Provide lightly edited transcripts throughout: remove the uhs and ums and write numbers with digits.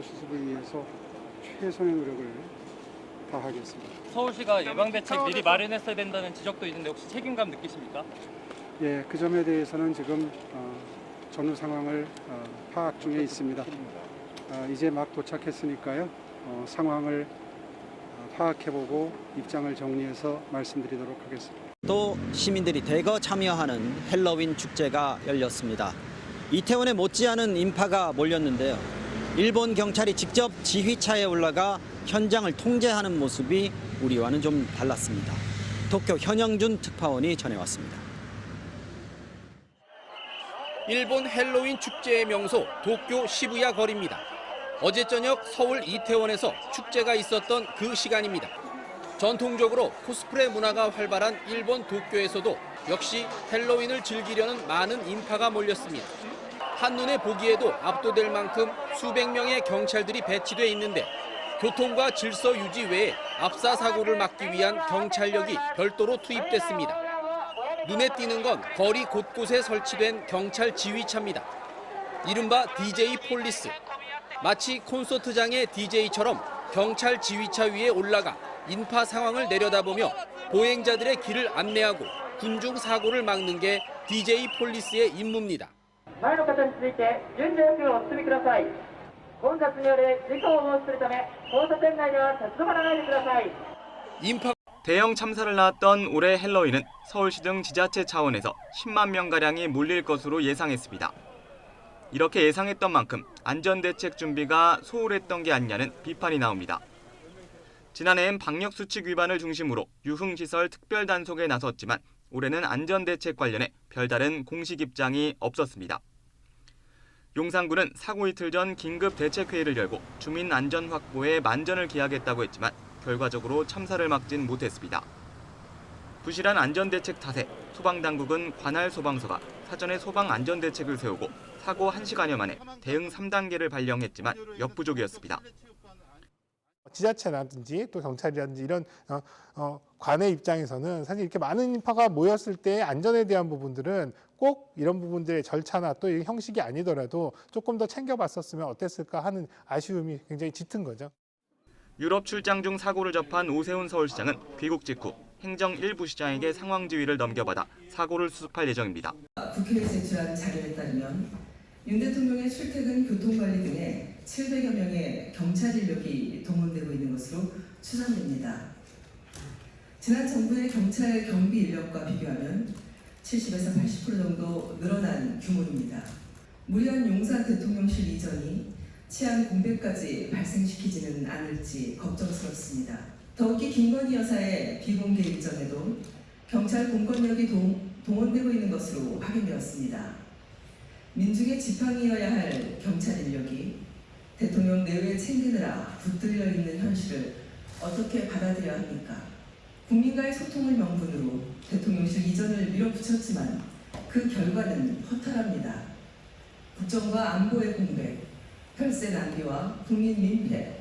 수습을 위해서 최선의 노력을 다하겠습니다. 서울시가 예방대책 미리 마련했어야 된다는 지적도 있는데 혹시 책임감 느끼십니까? 예, 그 점에 대해서는 지금 전후 상황을 파악 중에 있습니다. 이제 막 도착했으니까요. 상황을 파악해보고 입장을 정리해서 말씀드리도록 하겠습니다. 또 시민들이 대거 참여하는 헬로윈 축제가 열렸습니다. 이태원에 못지않은 인파가 몰렸는데요. 일본 경찰이 직접 지휘차에 올라가 현장을 통제하는 모습이 우리와는 좀 달랐습니다. 도쿄 현영준 특파원이 전해왔습니다. 일본 헬로윈 축제의 명소 도쿄 시부야 거리입니다. 어제 저녁 서울 이태원에서 축제가 있었던 그 시간입니다. 전통적으로 코스프레 문화가 활발한 일본 도쿄에서도 역시 헬로윈을 즐기려는 많은 인파가 몰렸습니다. 한눈에 보기에도 압도될 만큼 수백 명의 경찰들이 배치돼 있는데 교통과 질서 유지 외에 압사 사고를 막기 위한 경찰력이 별도로 투입됐습니다. 눈에 띄는 건 거리 곳곳에 설치된 경찰 지휘차입니다. 이른바 DJ 폴리스. 마치 콘서트장의 DJ처럼 경찰 지휘차 위에 올라가 인파 상황을 내려다보며 보행자들의 길을 안내하고 군중 사고를 막는 게 DJ 폴리스의 임무입니다. 인파 대형 참사를 낳았던 올해 헬로윈은 서울시 등 지자체 차원에서 10만 명가량이 몰릴 것으로 예상했습니다. 이렇게 예상했던 만큼 안전대책 준비가 소홀했던 게 아니냐는 비판이 나옵니다. 지난해엔 방역수칙 위반을 중심으로 유흥시설 특별단속에 나섰지만 올해는 안전대책 관련해 별다른 공식 입장이 없었습니다. 용산구는 사고 이틀 전 긴급대책회의를 열고 주민 안전 확보에 만전을 기하겠다고 했지만 결과적으로 참사를 막진 못했습니다. 부실한 안전대책 탓에 소방당국은 관할 소방서가 사전에 소방 안전대책을 세우고 사고 1시간여 만에 대응 3단계를 발령했지만 역부족이었습니다. 지자체라든지 또 경찰이라든지 이런 관의 입장에서는 사실 이렇게 많은 인파가 모였을 때 안전에 대한 부분들은 꼭 이런 부분들의 절차나 또 형식이 아니더라도 조금 더 챙겨봤었으면 어땠을까 하는 아쉬움이 굉장히 짙은 거죠. 유럽 출장 중 사고를 접한 오세훈 서울시장은 귀국 직후 행정 1부 시장에게 상황 지휘를 넘겨받아 사고를 수습할 예정입니다. 국회에 제출한 자료에 따르면 윤 대통령의 출퇴근 교통관리 등에 700여 명의 경찰 인력이 동원되고 있는 것으로 추산됩니다. 지난 정부의 경찰 경비 인력과 비교하면 70에서 80% 정도 늘어난 규모입니다. 무리한 용산 대통령실 이전이 치안 공백까지 발생시키지는 않을지 걱정스럽습니다. 더욱이 김건희 여사의 비공개 일정에도 경찰 공권력이 동원되고 있는 것으로 확인되었습니다. 민중의 지팡이여야 할 경찰 인력이 대통령 내외에 챙기느라 붙들려 있는 현실을 어떻게 받아들여야 합니까? 국민과의 소통을 명분으로 대통령실 이전을 밀어붙였지만 그 결과는 허탈합니다. 국정과 안보의 공백, 혈세 낭비와 국민 민폐,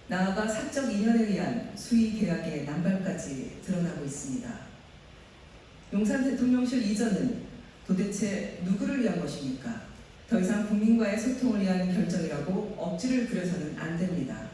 나아가 사적 인연에 의한 수의 계약의 남발까지 드러나고 있습니다. 용산 대통령실 이전은 도대체 누구를 위한 것입니까? 더 이상 국민과의 소통을 위한 결정이라고 억지를 부려서는 안 됩니다.